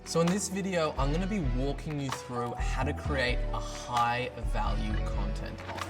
So in this video, I'm going to be walking you through how to create a high value content offer.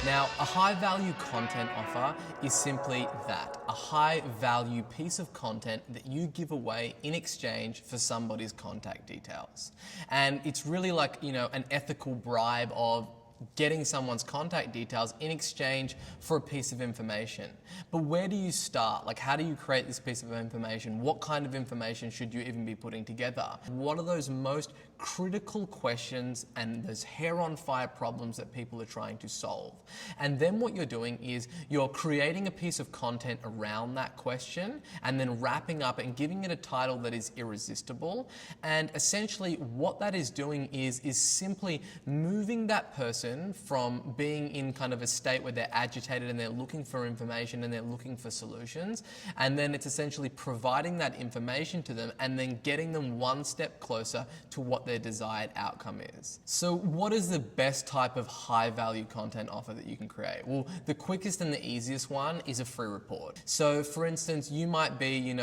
Now, a high value content offer is simply that, a high value piece of content that you give away in exchange for somebody's contact details. And it's really like, an ethical bribe of getting someone's contact details in exchange for a piece of information. But where do you start? Like, how do you create this piece of information? What kind of information should you even be putting together? What are those most critical questions and those hair on fire problems that people are trying to solve? And then what you're doing is you're creating a piece of content around that question and then wrapping up and giving it a title that is irresistible. And essentially what that is doing is simply moving that person from being in kind of a state where they're agitated and they're looking for information and they're looking for solutions, and then it's essentially providing that information to them and then getting them one step closer to what their desired outcome is. So what is the best type of high value content offer that you can create? Well, the quickest and the easiest one is a free report. So for instance, you might be,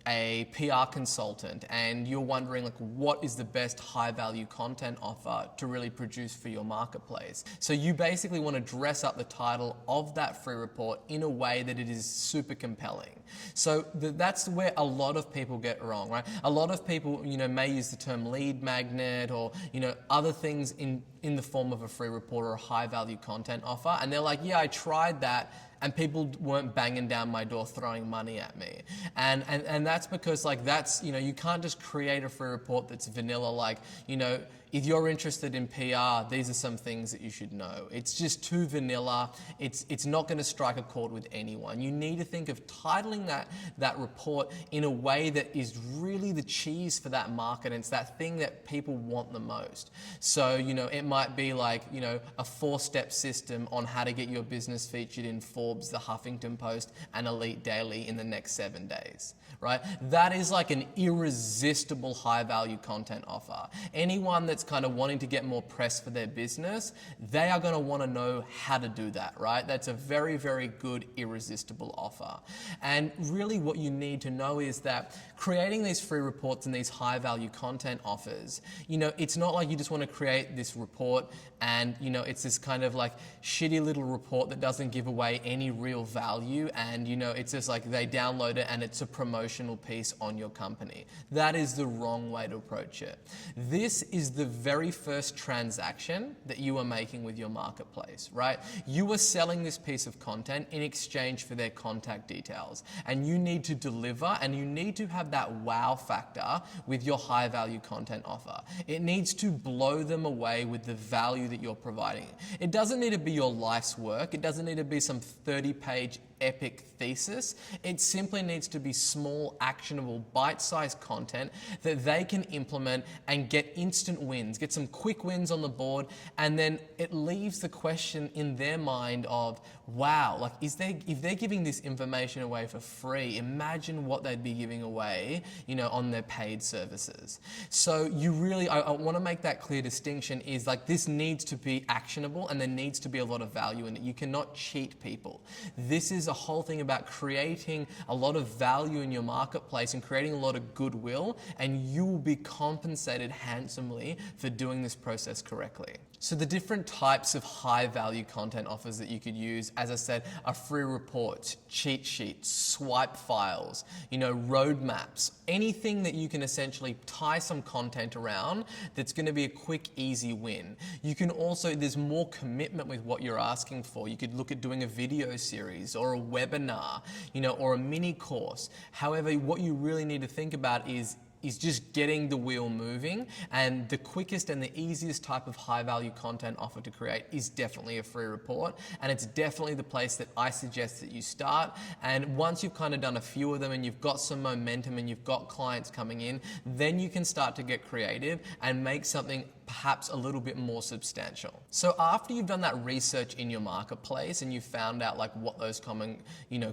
a PR consultant and you're wondering what is the best high value content offer to really produce for your marketplace. So you basically want to dress up the title of that free report in a way that it is super compelling. So that's where a lot of people get wrong, right? A lot of people, may use the term lead magnet or, other things in the form of a free report or a high value content offer. And they're like, yeah, I tried that, and people weren't banging down my door throwing money at me. And that's because you can't just create a free report that's vanilla, if you're interested in PR, these are some things that you should know. It's just too vanilla. It's not going to strike a chord with anyone. You need to think of titling that report in a way that is really the cheese for that market, and it's that thing that people want the most. So, it might be a 4-step system on how to get your business featured in Forbes, the Huffington Post, and Elite Daily in the next 7 days, right? That is like an irresistible high value content offer. Anyone that's kind of wanting to get more press for their business, they are going to want to know how to do that, right? That's a very, very good irresistible offer. And really what you need to know is that creating these free reports and these high value content offers, it's not like you just want to create this report and, it's this kind of shitty little report that doesn't give away any real value, and, it's just they download it and it's a promotional piece on your company. That is the wrong way to approach it. This is the very first transaction that you are making with your marketplace, right? You are selling this piece of content in exchange for their contact details, and you need to deliver, and you need to have that wow factor with your high value content offer. It needs to blow them away with the value that you're providing. It doesn't need to be your life's work. It doesn't need to be some 30-page epic thesis. It simply needs to be small, actionable, bite-sized content that they can implement and get instant wins, get some quick wins on the board, and then it leaves the question in their mind of, wow, if they're giving this information away for free, imagine what they'd be giving away, on their paid services. So I want to make that clear distinction is this needs to be actionable and there needs to be a lot of value in it. You cannot cheat people. This is a whole thing about creating a lot of value in your marketplace and creating a lot of goodwill, and you will be compensated handsomely for doing this process correctly. So the different types of high value content offers that you could use, as I said, are free reports, cheat sheets, swipe files, roadmaps, anything that you can essentially tie some content around that's going to be a quick, easy win. You can also, there's more commitment with what you're asking for. You could look at doing a video series or a webinar, or a mini course. However, what you really need to think about is just getting the wheel moving, and the quickest and the easiest type of high value content offer to create is definitely a free report, and it's definitely the place that I suggest that you start. And once you've kind of done a few of them and you've got some momentum and you've got clients coming in, then you can start to get creative and make something perhaps a little bit more substantial. So after you've done that research in your marketplace and you've found out like what those common,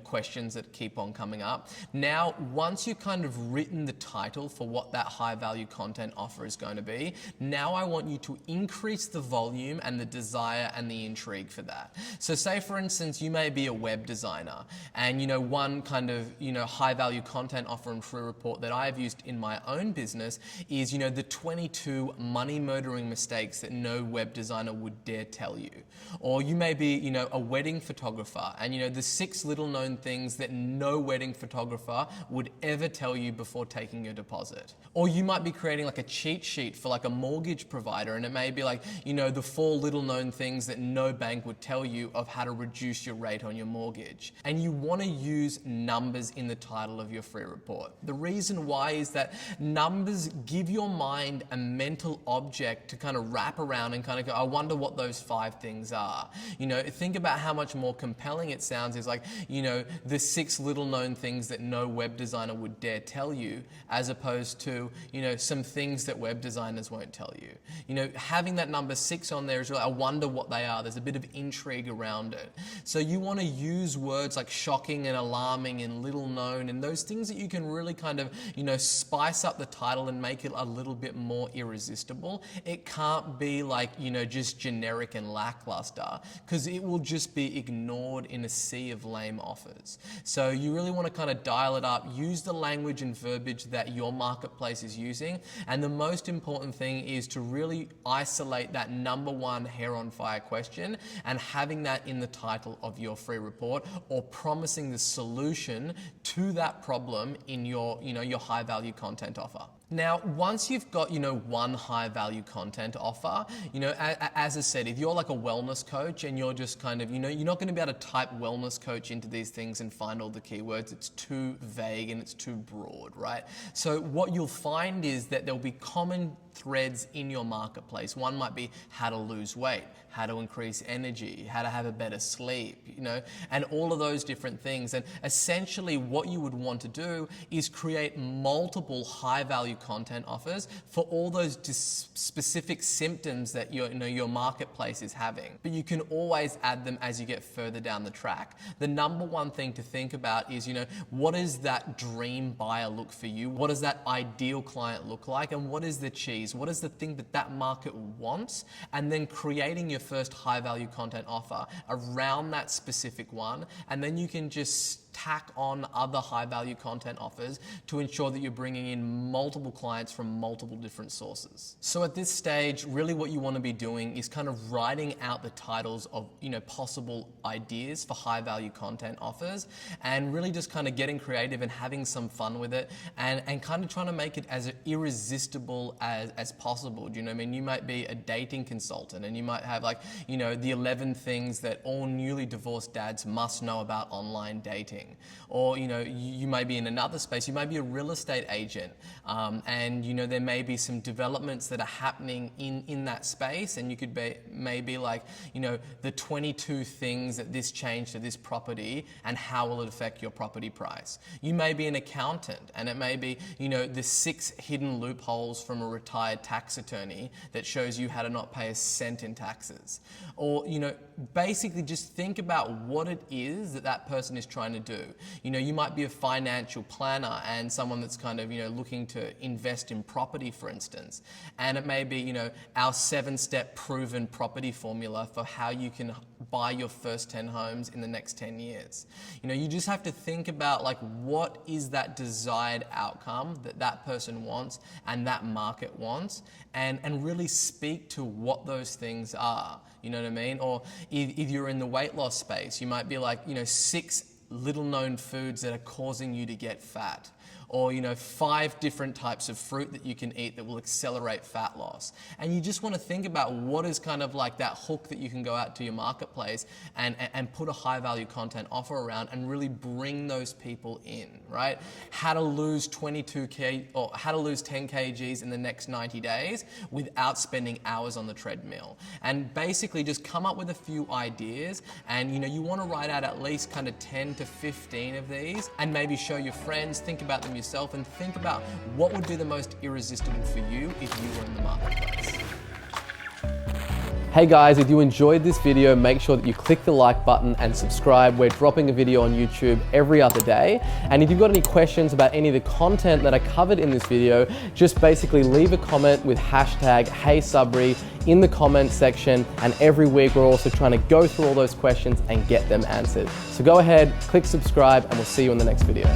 questions that keep on coming up, now once you've kind of written the title for what that high value content offer is going to be, now I want you to increase the volume and the desire and the intrigue for that. So say for instance, you may be a web designer and one kind of high value content offer and free report that I've used in my own business is the 22 money murdering mistakes that no web designer would dare tell you. Or you may be a wedding photographer and the 6 little known things that no wedding photographer would ever tell you before taking your deposit. Or you might be creating like a cheat sheet for like a mortgage provider and it may be like the 4 little known things that no bank would tell you of how to reduce your rate on your mortgage. And you want to use numbers in the title of your free report. The reason why is that numbers give your mind a mental object to kind of wrap around and kind of go, I wonder what those 5 things are. Think about how much more compelling it sounds is like, the 6 little known things that no web designer would dare tell you, as opposed to, some things that web designers won't tell you. Having that number 6 on there is really, I wonder what they are. There's a bit of intrigue around it. So you want to use words like shocking and alarming and little known and those things that you can really kind of, spice up the title and make it a little bit more irresistible. It can't be like, just generic and lackluster because it will just be ignored in a sea of lame offers. So you really want to kind of dial it up, use the language and verbiage that your marketplace is using. And the most important thing is to really isolate that number 1 hair on fire question and having that in the title of your free report or promising the solution to that problem in your, your high value content offer. Now, once you've got, one high value content offer, as I said, if you're like a wellness coach and you're just kind of, you're not going to be able to type wellness coach into these things and find all the keywords. It's too vague and it's too broad, right? So what you'll find is that there'll be common threads in your marketplace. One might be how to lose weight, how to increase energy, how to have a better sleep, and all of those different things. And essentially what you would want to do is create multiple high value content offers for all those specific symptoms that your marketplace is having. But you can always add them as you get further down the track. The number 1 thing to think about is, what does that dream buyer look for you? What does that ideal client look like? And what is the cheese? What is the thing that market wants? And then creating your first high value content offer around that specific one. And then you can just tack on other high value content offers to ensure that you're bringing in multiple clients from multiple different sources. So at this stage, really what you want to be doing is kind of writing out the titles of, possible ideas for high value content offers and really just kind of getting creative and having some fun with it and kind of trying to make it as irresistible as possible. Do you know what I mean? You might be a dating consultant and you might have like, the 11 things that all newly divorced dads must know about online dating. Or, you may be in another space, you might be a real estate agent and, there may be some developments that are happening in that space and you could be maybe like, the 22 things that this changed to this property and how will it affect your property price. You may be an accountant and it may be, the 6 hidden loopholes from a retired tax attorney that shows you how to not pay a cent in taxes. Or, basically just think about what it is that person is trying to do. You might be a financial planner and someone that's kind of, looking to invest in property, for instance. And it may be, our 7-step proven property formula for how you can buy your first 10 homes in the next 10 years. You just have to think about like, what is that desired outcome that person wants and that market wants and really speak to what those things are. You know what I mean? Or if you're in the weight loss space, you might be like, 6 little known foods that are causing you to get fat. Or 5 different types of fruit that you can eat that will accelerate fat loss. And you just want to think about what is kind of like that hook that you can go out to your marketplace and put a high value content offer around and really bring those people in, right? How to lose 22 or how to lose 10 kgs in the next 90 days without spending hours on the treadmill. And basically just come up with a few ideas and you want to write out at least kind of 10 to 15 of these and maybe show your friends, think about them yourself and think about what would be the most irresistible for you if you were in the marketplace. Hey guys, if you enjoyed this video, make sure that you click the like button and subscribe. We're dropping a video on YouTube every other day. And if you've got any questions about any of the content that I covered in this video, just basically leave a comment with hashtag #HeySabri in the comment section. And every week we're also trying to go through all those questions and get them answered. So go ahead, click subscribe, and we'll see you in the next video.